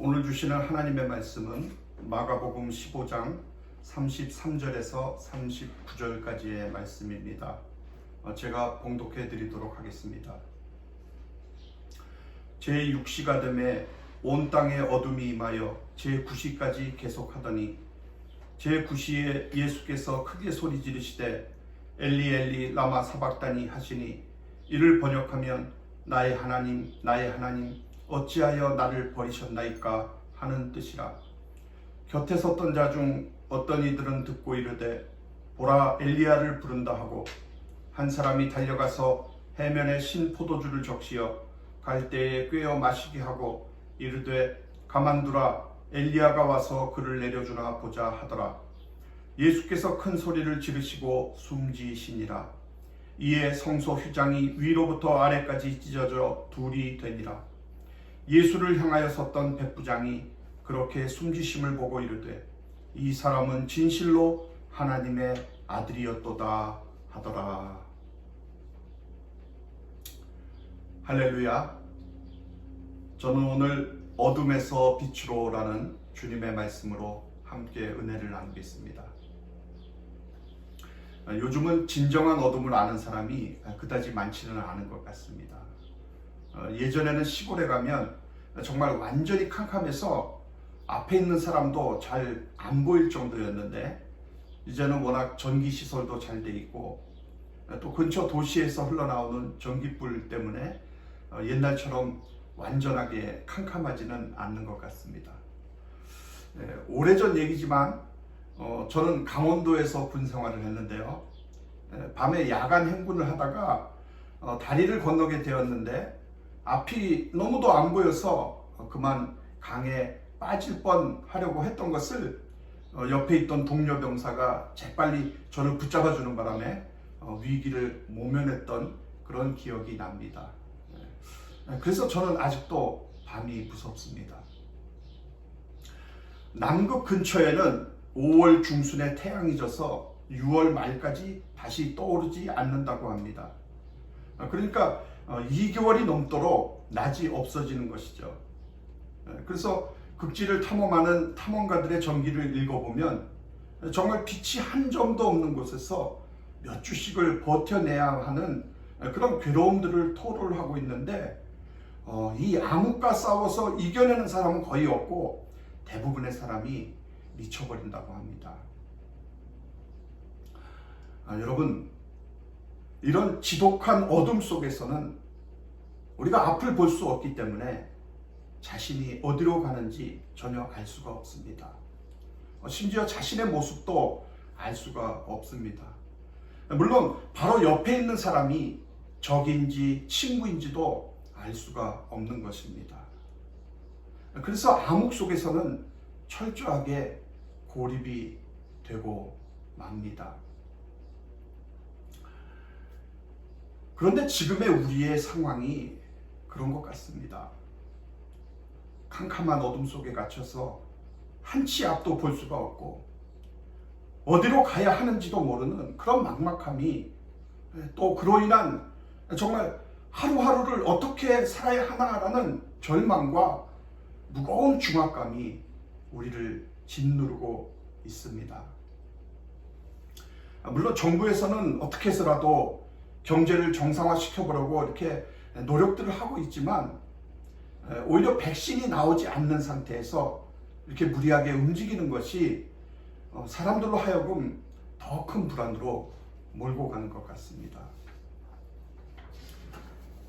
오늘 주시는 하나님의 말씀은 마가복음 15장 33절에서 39절까지의 말씀입니다. 제가 봉독해 드리도록 하겠습니다. 제6시가 되매 온 땅에 어둠이 임하여 제9시까지 계속하더니 제9시에 예수께서 크게 소리 지르시되 엘리 엘리 라마 사박다니 하시니 이를 번역하면 나의 하나님 나의 하나님 어찌하여 나를 버리셨나이까 하는 뜻이라. 곁에 섰던 자 중 어떤 이들은 듣고 이르되 보라 엘리야를 부른다 하고 한 사람이 달려가서 해면에 신 포도주를 적시어 갈대에 꿰어 마시게 하고 이르되 가만두라 엘리야가 와서 그를 내려주나 보자 하더라. 예수께서 큰 소리를 지르시고 숨지시니라. 이에 성소 휘장이 위로부터 아래까지 찢어져 둘이 되니라. 예수를 향하여 섰던 백부장이 그렇게 숨지심을 보고 이르되 이 사람은 진실로 하나님의 아들이었도다 하더라. 할렐루야. 저는 오늘 어둠에서 빛으로 라는 주님의 말씀으로 함께 은혜를 나누겠습니다. 요즘은 진정한 어둠을 아는 사람이 그다지 많지는 않은 것 같습니다. 예전에는 시골에 가면 정말 완전히 캄캄해서 앞에 있는 사람도 잘 안 보일 정도였는데 이제는 워낙 전기시설도 잘 돼 있고 또 근처 도시에서 흘러나오는 전기불 때문에 옛날처럼 완전하게 캄캄하지는 않는 것 같습니다. 오래전 얘기지만 저는 강원도에서 군 생활을 했는데요. 밤에 야간 행군을 하다가 다리를 건너게 되었는데 앞이 너무도 안 보여서 그만 강에 빠질 뻔 하려고 했던 것을 옆에 있던 동료 병사가 재빨리 저를 붙잡아 주는 바람에 위기를 모면했던 그런 기억이 납니다. 그래서 저는 아직도 밤이 무섭습니다. 남극 근처에는 5월 중순에 태양이 져서 6월 말까지 다시 떠오르지 않는다고 합니다. 그러니까 2개월이 넘도록 낮이 없어지는 것이죠. 그래서 극지를 탐험하는 탐험가들의 전기를 읽어보면 정말 빛이 한 점도 없는 곳에서 몇 주씩을 버텨내야 하는 그런 괴로움들을 토로를 하고 있는데 이 암흑과 싸워서 이겨내는 사람은 거의 없고 대부분의 사람이 미쳐버린다고 합니다. 여러분, 이런 지독한 어둠 속에서는 우리가 앞을 볼 수 없기 때문에 자신이 어디로 가는지 전혀 알 수가 없습니다. 심지어 자신의 모습도 알 수가 없습니다. 물론 바로 옆에 있는 사람이 적인지 친구인지도 알 수가 없는 것입니다. 그래서 암흑 속에서는 철저하게 고립이 되고 맙니다. 그런데 지금의 우리의 상황이 그런 것 같습니다. 캄캄한 어둠 속에 갇혀서 한치 앞도 볼 수가 없고 어디로 가야 하는지도 모르는 그런 막막함이 또 그로 인한 정말 하루하루를 어떻게 살아야 하나라는 절망과 무거운 중압감이 우리를 짓누르고 있습니다. 물론 정부에서는 어떻게 해서라도 경제를 정상화시켜보려고 이렇게 노력들을 하고 있지만 오히려 백신이 나오지 않는 상태에서 이렇게 무리하게 움직이는 것이 사람들로 하여금 더 큰 불안으로 몰고 가는 것 같습니다.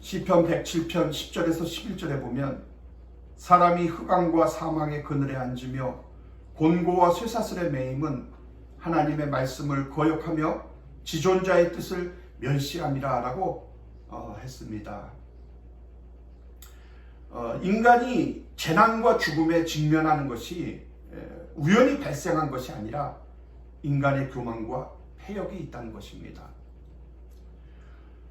시편 107편 10절에서 11절에 보면 사람이 흑암과 사망의 그늘에 앉으며 곤고와 쇠사슬에 매임은 하나님의 말씀을 거역하며 지존자의 뜻을 멸시함이라 라고 했습니다. 인간이 재난과 죽음에 직면하는 것이 우연히 발생한 것이 아니라 인간의 교만과 폐역이 있다는 것입니다.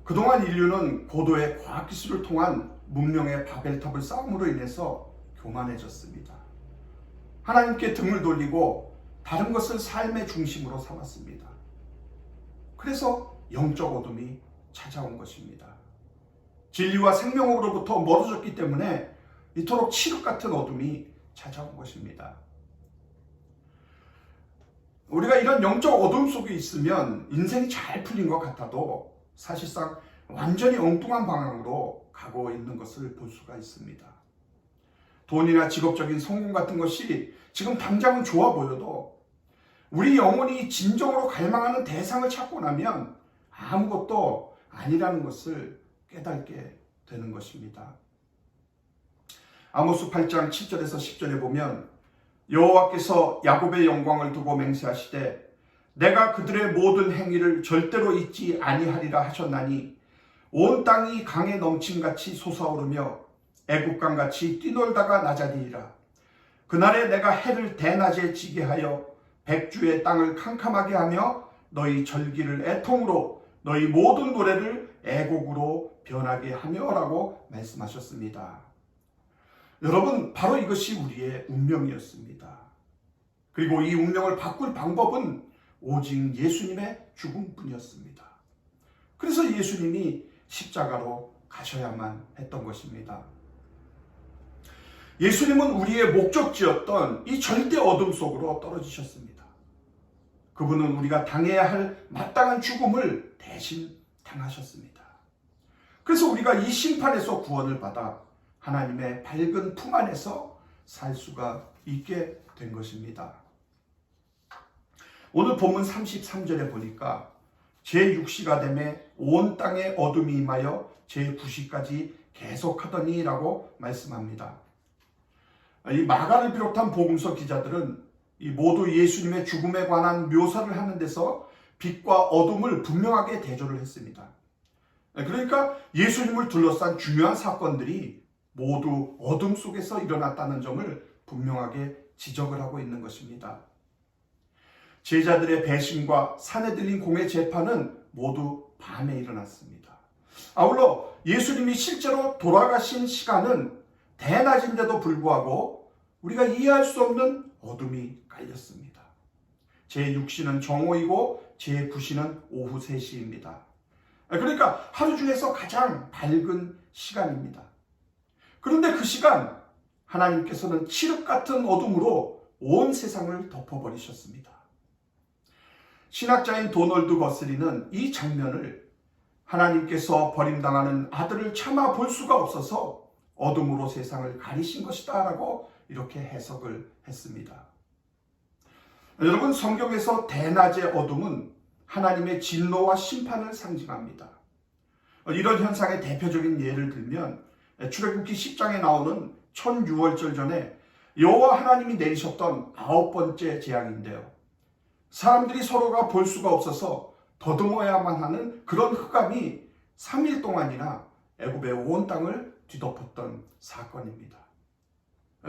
그동안 인류는 고도의 과학기술을 통한 문명의 바벨탑을 쌓음으로 인해서 교만해졌습니다. 하나님께 등을 돌리고 다른 것을 삶의 중심으로 삼았습니다. 그래서 영적 어둠이 찾아온 것입니다. 진리와 생명으로부터 멀어졌기 때문에 이토록 칠흑 같은 어둠이 찾아온 것입니다. 우리가 이런 영적 어둠 속에 있으면 인생이 잘 풀린 것 같아도 사실상 완전히 엉뚱한 방향으로 가고 있는 것을 볼 수가 있습니다. 돈이나 직업적인 성공 같은 것이 지금 당장은 좋아 보여도 우리 영혼이 진정으로 갈망하는 대상을 찾고 나면 아무것도 아니라는 것을 깨닫게 되는 것입니다. 아모스 8장 7절에서 10절에 보면 여호와께서 야곱의 영광을 두고 맹세하시되 내가 그들의 모든 행위를 절대로 잊지 아니하리라 하셨나니 온 땅이 강에 넘침같이 솟아오르며 애국강같이 뛰놀다가 낮아지리라. 그날에 내가 해를 대낮에 지게 하여 백주의 땅을 캄캄하게 하며 너희 절기를 애통으로 너희 모든 노래를 애곡으로 변하게 하며라고 말씀하셨습니다. 여러분, 바로 이것이 우리의 운명이었습니다. 그리고 이 운명을 바꿀 방법은 오직 예수님의 죽음뿐이었습니다. 그래서 예수님이 십자가로 가셔야만 했던 것입니다. 예수님은 우리의 목적지였던 이 절대 어둠 속으로 떨어지셨습니다. 그분은 우리가 당해야 할 마땅한 죽음을 대신 당하셨습니다. 그래서 우리가 이 심판에서 구원을 받아 하나님의 밝은 품 안에서 살 수가 있게 된 것입니다. 오늘 본문 33절에 보니까 제6시가 되매 온 땅에 어둠이 임하여 제9시까지 계속하더니 라고 말씀합니다. 이 마가를 비롯한 복음서 기자들은 이 모두 예수님의 죽음에 관한 묘사를 하는 데서 빛과 어둠을 분명하게 대조를 했습니다. 그러니까 예수님을 둘러싼 중요한 사건들이 모두 어둠 속에서 일어났다는 점을 분명하게 지적을 하고 있는 것입니다. 제자들의 배신과 산에 들린 공의 재판은 모두 밤에 일어났습니다. 아울러 예수님이 실제로 돌아가신 시간은 대낮인데도 불구하고 우리가 이해할 수 없는 어둠이 깔렸습니다. 제6시는 정오이고 제9시는 오후 3시입니다. 그러니까 하루 중에서 가장 밝은 시간입니다. 그런데 그 시간 하나님께서는 칠흑 같은 어둠으로 온 세상을 덮어버리셨습니다. 신학자인 도널드 거슬리는 이 장면을 하나님께서 버림당하는 아들을 차마 볼 수가 없어서 어둠으로 세상을 가리신 것이다 라고 이렇게 해석을 했습니다. 여러분, 성경에서 대낮의 어둠은 하나님의 진노와 심판을 상징합니다. 이런 현상의 대표적인 예를 들면 출애굽기 10장에 나오는 천유월절 전에 여호와 하나님이 내리셨던 9번째 재앙인데요. 사람들이 서로가 볼 수가 없어서 더듬어야만 하는 그런 흑암이 3일 동안이나 애굽의 온 땅을 뒤덮었던 사건입니다.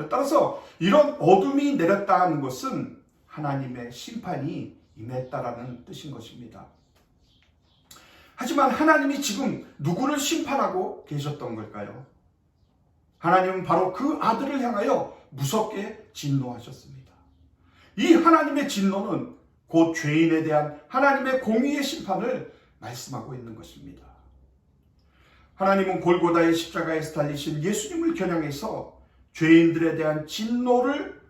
따라서 이런 어둠이 내렸다는 것은 하나님의 심판이 임했다라는 뜻인 것입니다. 하지만 하나님이 지금 누구를 심판하고 계셨던 걸까요? 하나님은 바로 그 아들을 향하여 무섭게 진노하셨습니다. 이 하나님의 진노는 곧 죄인에 대한 하나님의 공의의 심판을 말씀하고 있는 것입니다. 하나님은 골고다의 십자가에서 달리신 예수님을 겨냥해서 죄인들에 대한 진노를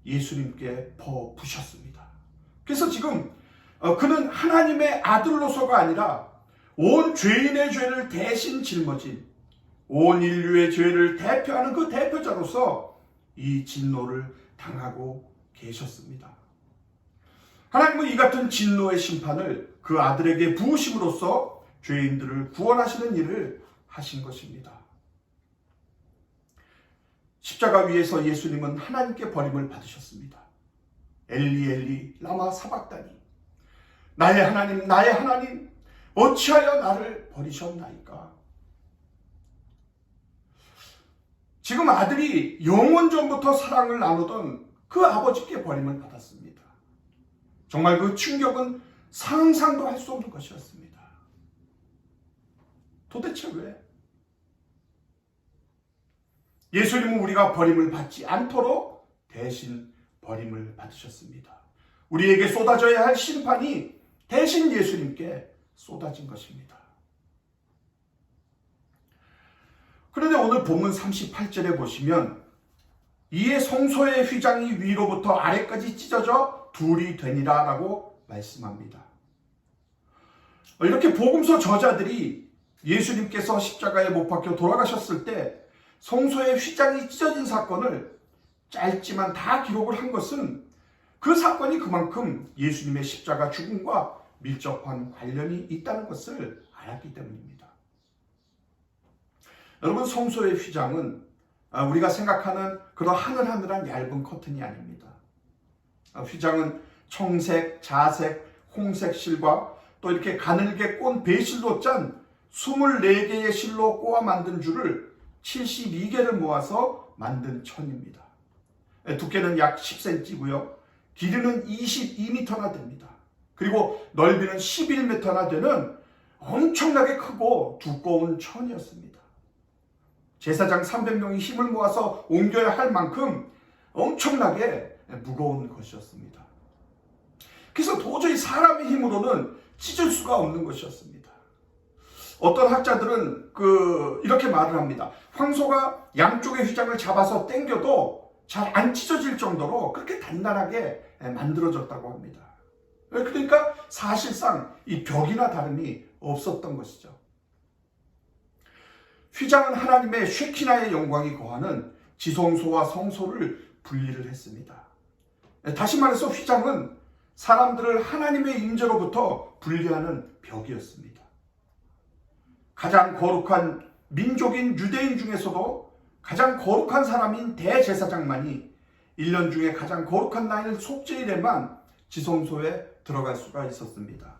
예수님께 퍼부으셨습니다. 그래서 지금 그는 하나님의 아들로서가 아니라 온 죄인의 죄를 대신 짊어진 온 인류의 죄를 대표하는 그 대표자로서 이 진노를 당하고 계셨습니다. 하나님은 이 같은 진노의 심판을 그 아들에게 부으심으로써 죄인들을 구원하시는 일을 하신 것입니다. 십자가 위에서 예수님은 하나님께 버림을 받으셨습니다. 엘리 엘리 라마 사박다니, 나의 하나님 나의 하나님 어찌하여 나를 버리셨나이까. 지금 아들이 영원 전부터 사랑을 나누던 그 아버지께 버림을 받았습니다. 정말 그 충격은 상상도 할 수 없는 것이었습니다. 도대체 왜? 예수님은 우리가 버림을 받지 않도록 대신 버림을 받으셨습니다. 우리에게 쏟아져야 할 심판이 대신 예수님께 쏟아진 것입니다. 그런데 오늘 본문 38절에 보시면 이에 성소의 휘장이 위로부터 아래까지 찢어져 둘이 되니라 라고 말씀합니다. 이렇게 복음서 저자들이 예수님께서 십자가에 못 박혀 돌아가셨을 때 성소의 휘장이 찢어진 사건을 짧지만 다 기록을 한 것은 그 사건이 그만큼 예수님의 십자가 죽음과 밀접한 관련이 있다는 것을 알았기 때문입니다. 여러분, 성소의 휘장은 우리가 생각하는 그런 하늘하늘한 얇은 커튼이 아닙니다. 휘장은 청색, 자색, 홍색 실과 또 이렇게 가늘게 꼰 배실로 짠 24개의 실로 꼬아 만든 줄을 72개를 모아서 만든 천입니다. 두께는 약 10cm고요. 길이는 22m나 됩니다. 그리고 넓이는 11m나 되는 엄청나게 크고 두꺼운 천이었습니다. 제사장 300명이 힘을 모아서 옮겨야 할 만큼 엄청나게 무거운 것이었습니다. 그래서 도저히 사람의 힘으로는 찢을 수가 없는 것이었습니다. 어떤 학자들은 이렇게 말을 합니다. 황소가 양쪽의 휘장을 잡아서 당겨도 잘 안 찢어질 정도로 그렇게 단단하게 만들어졌다고 합니다. 그러니까 사실상 이 벽이나 다름이 없었던 것이죠. 휘장은 하나님의 쉐키나의 영광이 거하는 지성소와 성소를 분리를 했습니다. 다시 말해서 휘장은 사람들을 하나님의 임재로부터 분리하는 벽이었습니다. 가장 거룩한 민족인 유대인 중에서도 가장 거룩한 사람인 대제사장만이 1년 중에 가장 거룩한 날인 속죄일에만 지성소에 들어갈 수가 있었습니다.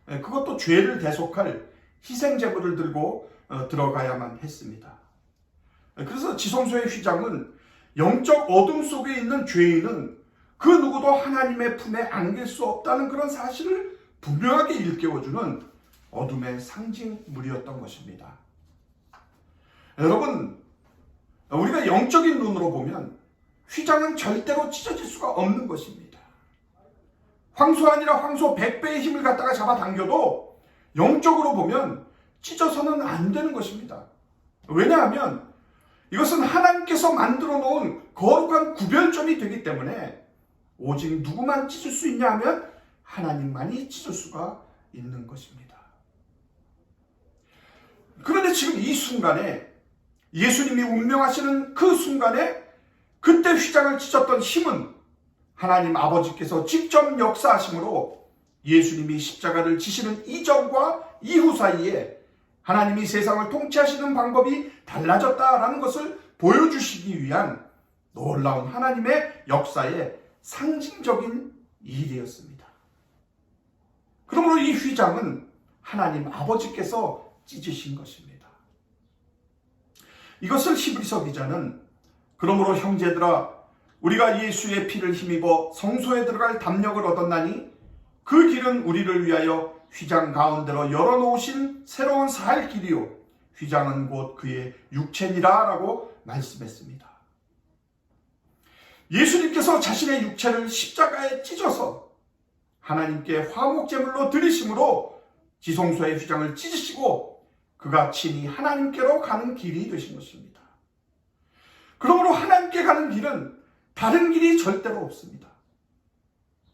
그것도 죄를 대속할 희생제물을 들고 들어가야만 했습니다. 그래서 지성소의 휘장은 영적 어둠 속에 있는 죄인은 그 누구도 하나님의 품에 안길 수 없다는 그런 사실을 분명하게 일깨워주는 어둠의 상징물이었던 것입니다. 여러분, 우리가 영적인 눈으로 보면 휘장은 절대로 찢어질 수가 없는 것입니다. 황소 아니라 황소 100배의 힘을 갖다가 잡아당겨도 영적으로 보면 찢어서는 안 되는 것입니다. 왜냐하면 이것은 하나님께서 만들어 놓은 거룩한 구별점이 되기 때문에 오직 누구만 찢을 수 있냐 하면 하나님만이 찢을 수가 있는 것입니다. 그런데 지금 이 순간에 예수님이 운명하시는 그 순간에 그때 휘장을 찢었던 힘은 하나님 아버지께서 직접 역사하심으로 예수님이 십자가를 지시는 이전과 이후 사이에 하나님이 세상을 통치하시는 방법이 달라졌다라는 것을 보여주시기 위한 놀라운 하나님의 역사의 상징적인 일이었습니다. 그러므로 이 휘장은 하나님 아버지께서 찢으신 것입니다. 이것을 히브리서 기자는 그러므로 형제들아 우리가 예수의 피를 힘입어 성소에 들어갈 담력을 얻었나니 그 길은 우리를 위하여 휘장 가운데로 열어놓으신 새로운 살 길이요 휘장은 곧 그의 육체니라 라고 말씀했습니다. 예수님께서 자신의 육체를 십자가에 찢어서 하나님께 화목제물로 드리심으로 지성소의 휘장을 찢으시고 그가 친히 하나님께로 가는 길이 되신 것입니다. 그러므로 하나님께 가는 길은 다른 길이 절대로 없습니다.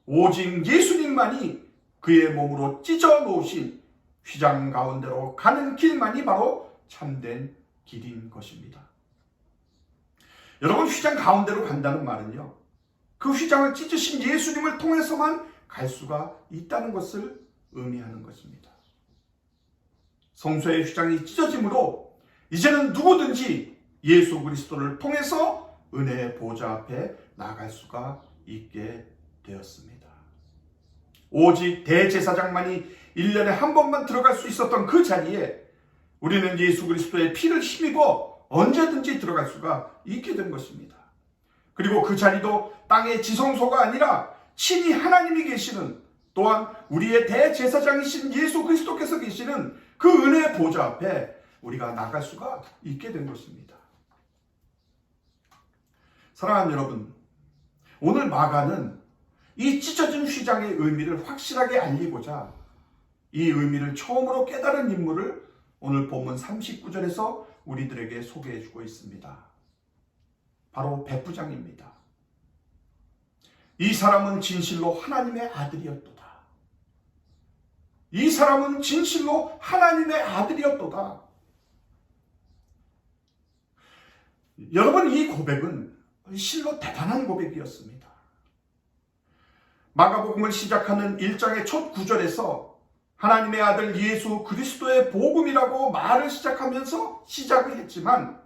오직 예수님만이 그의 몸으로 찢어 놓으신 휘장 가운데로 가는 길만이 바로 참된 길인 것입니다. 여러분, 휘장 가운데로 간다는 말은요, 그 휘장을 찢으신 예수님을 통해서만 갈 수가 있다는 것을 의미하는 것입니다. 성소의 휘장이 찢어짐으로 이제는 누구든지 예수 그리스도를 통해서 은혜의 보좌 앞에 나갈 수가 있게 되었습니다. 오직 대제사장만이 1년에 한 번만 들어갈 수 있었던 그 자리에 우리는 예수 그리스도의 피를 힘입어 언제든지 들어갈 수가 있게 된 것입니다. 그리고 그 자리도 땅의 지성소가 아니라 친히 하나님이 계시는 또한 우리의 대제사장이신 예수 그리스도께서 계시는 그 은혜의 보좌 앞에 우리가 나갈 수가 있게 된 것입니다. 사랑하는 여러분, 오늘 마가는 이 찢어진 휘장의 의미를 확실하게 알리고자 이 의미를 처음으로 깨달은 인물을 오늘 본문 39절에서 우리들에게 소개해주고 있습니다. 바로 백부장입니다. 이 사람은 진실로 하나님의 아들이었도다. 이 사람은 진실로 하나님의 아들이었도다. 여러분, 이 고백은 실로 대단한 고백이었습니다. 마가복음을 시작하는 1장의 첫 구절에서 하나님의 아들 예수 그리스도의 복음이라고 말을 시작하면서 시작을 했지만,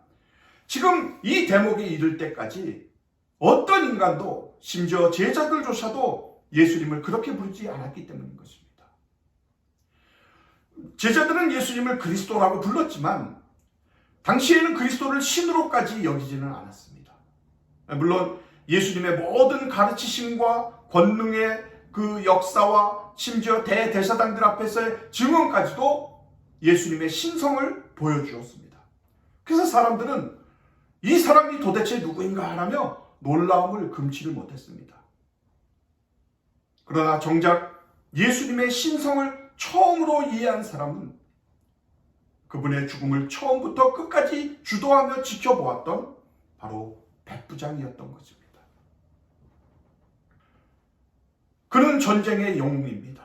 지금 이 대목에 이를 때까지 어떤 인간도, 심지어 제자들조차도 예수님을 그렇게 부르지 않았기 때문인 것입니다. 제자들은 예수님을 그리스도라고 불렀지만 당시에는 그리스도를 신으로까지 여기지는 않았습니다. 물론 예수님의 모든 가르치심과 권능의 그 역사와 심지어 대대사장들 앞에서의 증언까지도 예수님의 신성을 보여주었습니다. 그래서 사람들은 이 사람이 도대체 누구인가 하며 놀라움을 금치를 못했습니다. 그러나 정작 예수님의 신성을 처음으로 이해한 사람은 그분의 죽음을 처음부터 끝까지 주도하며 지켜보았던 바로 백부장이었던 것입니다. 그는 전쟁의 영웅입니다.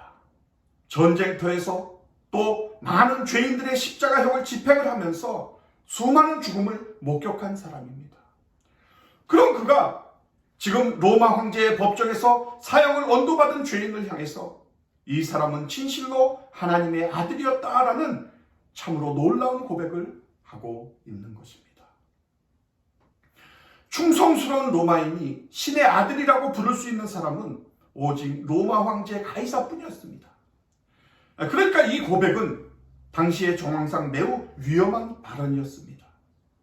전쟁터에서 또 많은 죄인들의 십자가형을 집행을 하면서 수많은 죽음을 목격한 사람입니다. 그럼 그가 지금 로마 황제의 법정에서 사형을 언도받은 죄인을 향해서 이 사람은 진실로 하나님의 아들이었다라는 참으로 놀라운 고백을 하고 있는 것입니다. 충성스러운 로마인이 신의 아들이라고 부를 수 있는 사람은 오직 로마 황제 가이사뿐이었습니다. 그러니까 이 고백은 당시의 정황상 매우 위험한 발언이었습니다.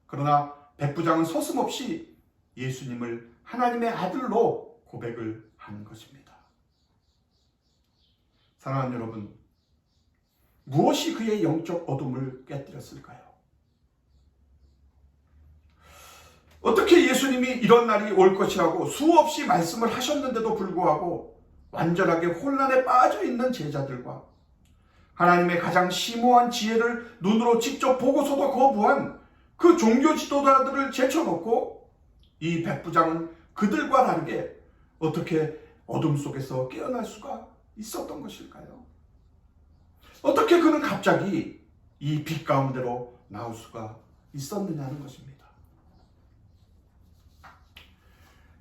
그러나 백부장은 서슴없이 예수님을 하나님의 아들로 고백을 한 것입니다. 사랑하는 여러분, 무엇이 그의 영적 어둠을 깨뜨렸을까요? 어떻게 예수님이 이런 날이 올 것이라고 수없이 말씀을 하셨는데도 불구하고 완전하게 혼란에 빠져 있는 제자들과 하나님의 가장 심오한 지혜를 눈으로 직접 보고서도 거부한 그 종교 지도자들을 제쳐놓고 이 백부장은 그들과 다르게 어떻게 어둠 속에서 깨어날 수가 있었던 것일까요? 어떻게 그는 갑자기 이 빛 가운데로 나올 수가 있었느냐는 것입니다.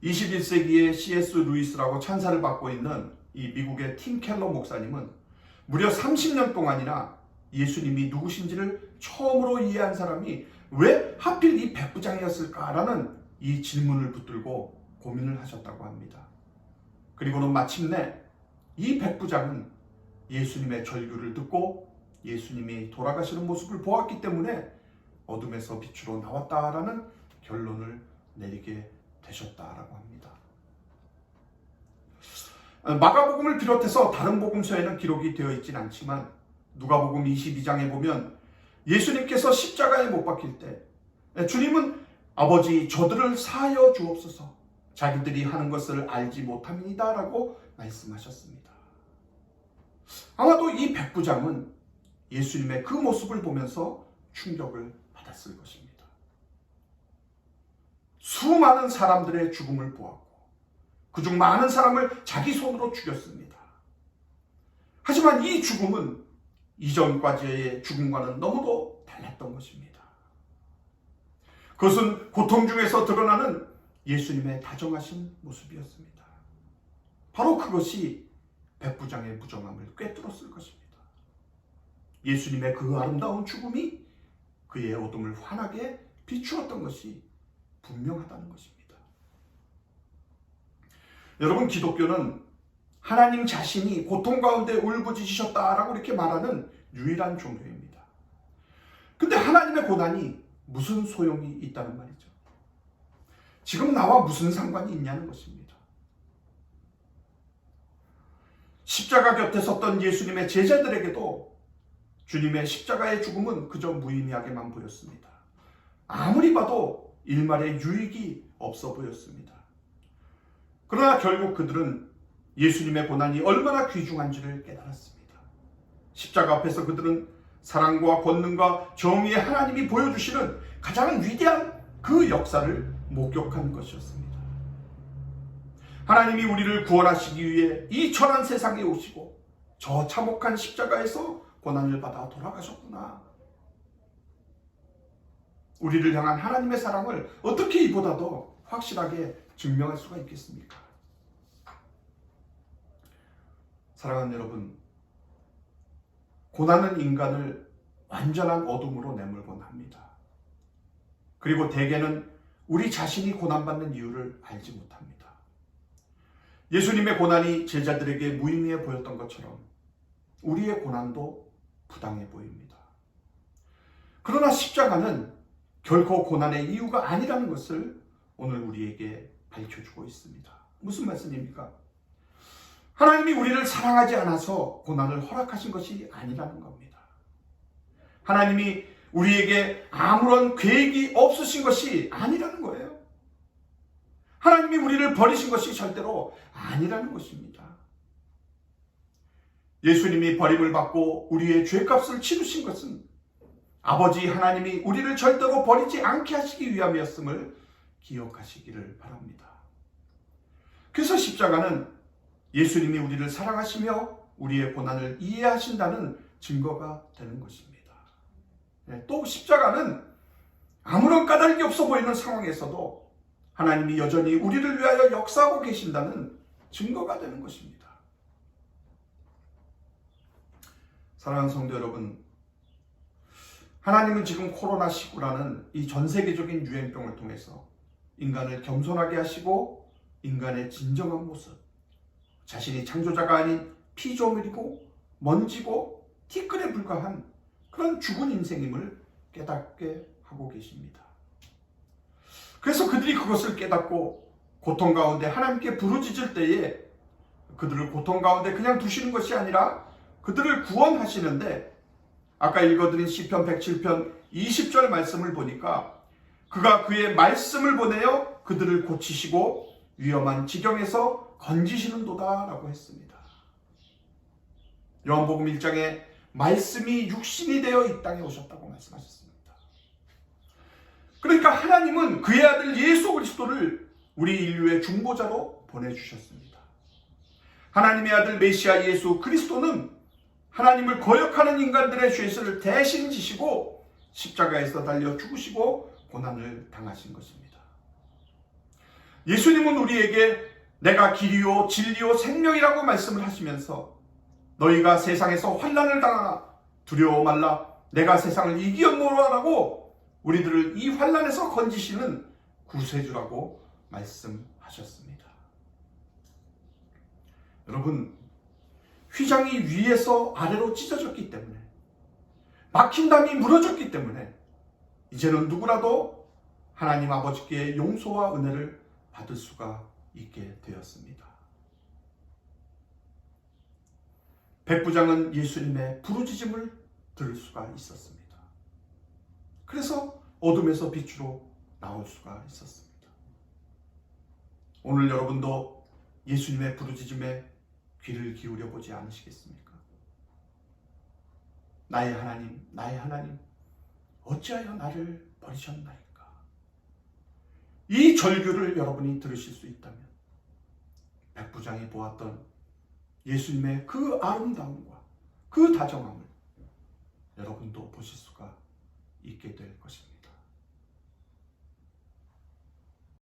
21세기의 C.S. 루이스라고 찬사를 받고 있는 이 미국의 팀 켈러 목사님은 무려 30년 동안이나 예수님이 누구신지를 처음으로 이해한 사람이 왜 하필 이 백부장이었을까라는 이 질문을 붙들고 고민을 하셨다고 합니다. 그리고는 마침내 이 백부장은 예수님의 절규를 듣고 예수님이 돌아가시는 모습을 보았기 때문에 어둠에서 빛으로 나왔다라는 결론을 내리게 되셨다라고 합니다. 마가복음을 비롯해서 다른 복음서에는 기록이 되어 있진 않지만 누가복음 22장에 보면 예수님께서 십자가에 못 박힐 때 주님은 아버지 저들을 사하여 주옵소서 자기들이 하는 것을 알지 못함이다 라고 말씀하셨습니다. 아마도 이 백부장은 예수님의 그 모습을 보면서 충격을 받았을 것입니다. 수많은 사람들의 죽음을 보았고 그중 많은 사람을 자기 손으로 죽였습니다. 하지만 이 죽음은 이전까지의 죽음과는 너무도 달랐던 것입니다. 그것은 고통 중에서 드러나는 예수님의 다정하신 모습이었습니다. 바로 그것이 백부장의 무정함을 꿰뚫었을 것입니다. 예수님의 그 아름다운 죽음이 그의 어둠을 환하게 비추었던 것이 분명하다는 것입니다. 여러분, 기독교는 하나님 자신이 고통 가운데 울부짖으셨다라고 이렇게 말하는 유일한 종교입니다. 근데 하나님의 고난이 무슨 소용이 있다는 말이죠. 지금 나와 무슨 상관이 있냐는 것입니다. 십자가 곁에 섰던 예수님의 제자들에게도 주님의 십자가의 죽음은 그저 무의미하게만 보였습니다. 아무리 봐도 일말의 유익이 없어 보였습니다. 그러나 결국 그들은 예수님의 고난이 얼마나 귀중한지를 깨달았습니다. 십자가 앞에서 그들은 사랑과 권능과 정의의 하나님이 보여주시는 가장 위대한 그 역사를 목격한 것이었습니다. 하나님이 우리를 구원하시기 위해 이 천한 세상에 오시고 저 참혹한 십자가에서 고난을 받아 돌아가셨구나. 우리를 향한 하나님의 사랑을 어떻게 이보다 더 확실하게 증명할 수가 있겠습니까? 사랑하는 여러분, 고난은 인간을 완전한 어둠으로 내몰곤 합니다. 그리고 대개는 우리 자신이 고난받는 이유를 알지 못합니다. 예수님의 고난이 제자들에게 무의미해 보였던 것처럼 우리의 고난도 부당해 보입니다. 그러나 십자가는 결코 고난의 이유가 아니라는 것을 오늘 우리에게 밝혀주고 있습니다. 무슨 말씀입니까? 하나님이 우리를 사랑하지 않아서 고난을 허락하신 것이 아니라는 겁니다. 하나님이 우리에게 아무런 계획이 없으신 것이 아니라는 거예요. 하나님이 우리를 버리신 것이 절대로 아니라는 것입니다. 예수님이 버림을 받고 우리의 죄값을 치르신 것은 아버지 하나님이 우리를 절대로 버리지 않게 하시기 위함이었음을 기억하시기를 바랍니다. 그래서 십자가는 예수님이 우리를 사랑하시며 우리의 고난을 이해하신다는 증거가 되는 것입니다. 또 십자가는 아무런 까닭이 없어 보이는 상황에서도 하나님이 여전히 우리를 위하여 역사하고 계신다는 증거가 되는 것입니다. 사랑하는 성도 여러분, 하나님은 지금 코로나19라는 이 전 세계적인 유행병을 통해서 인간을 겸손하게 하시고 인간의 진정한 모습, 자신이 창조자가 아닌 피조물이고 먼지고 티끌에 불과한 그런 죽은 인생임을 깨닫게 하고 계십니다. 그래서 그들이 그것을 깨닫고 고통 가운데 하나님께 부르짖을 때에 그들을 고통 가운데 그냥 두시는 것이 아니라 그들을 구원하시는데, 아까 읽어드린 시편 107편 20절 말씀을 보니까 그가 그의 말씀을 보내어 그들을 고치시고 위험한 지경에서 건지시는도다 라고 했습니다. 요한복음 1장에 말씀이 육신이 되어 이 땅에 오셨다고 말씀하셨습니다. 그러니까 하나님은 그의 아들 예수 그리스도를 우리 인류의 중보자로 보내주셨습니다. 하나님의 아들 메시아 예수 그리스도는 하나님을 거역하는 인간들의 죄를 대신 지시고 십자가에서 달려 죽으시고 고난을 당하신 것입니다. 예수님은 우리에게 내가 길이요 진리요 생명이라고 말씀을 하시면서 너희가 세상에서 환난을 당하나 두려워 말라 내가 세상을 이기었노라라고 우리들을 이 환난에서 건지시는 구세주라고 말씀하셨습니다. 여러분, 휘장이 위에서 아래로 찢어졌기 때문에, 막힌 담이 무너졌기 때문에 이제는 누구라도 하나님 아버지께 용서와 은혜를 받을 수가 있게 되었습니다. 백부장은 예수님의 부르짖음을 들을 수가 있었습니다. 그래서 어둠에서 빛으로 나올 수가 있었습니다. 오늘 여러분도 예수님의 부르짖음에 귀를 기울여 보지 않으시겠습니까? 나의 하나님, 나의 하나님, 어찌하여 나를 버리셨나이까? 이 절규를 여러분이 들으실 수 있다면 백부장이 보았던 예수님의 그 아름다움과 그 다정함을 여러분도 보실 수가 있게 될 것입니다.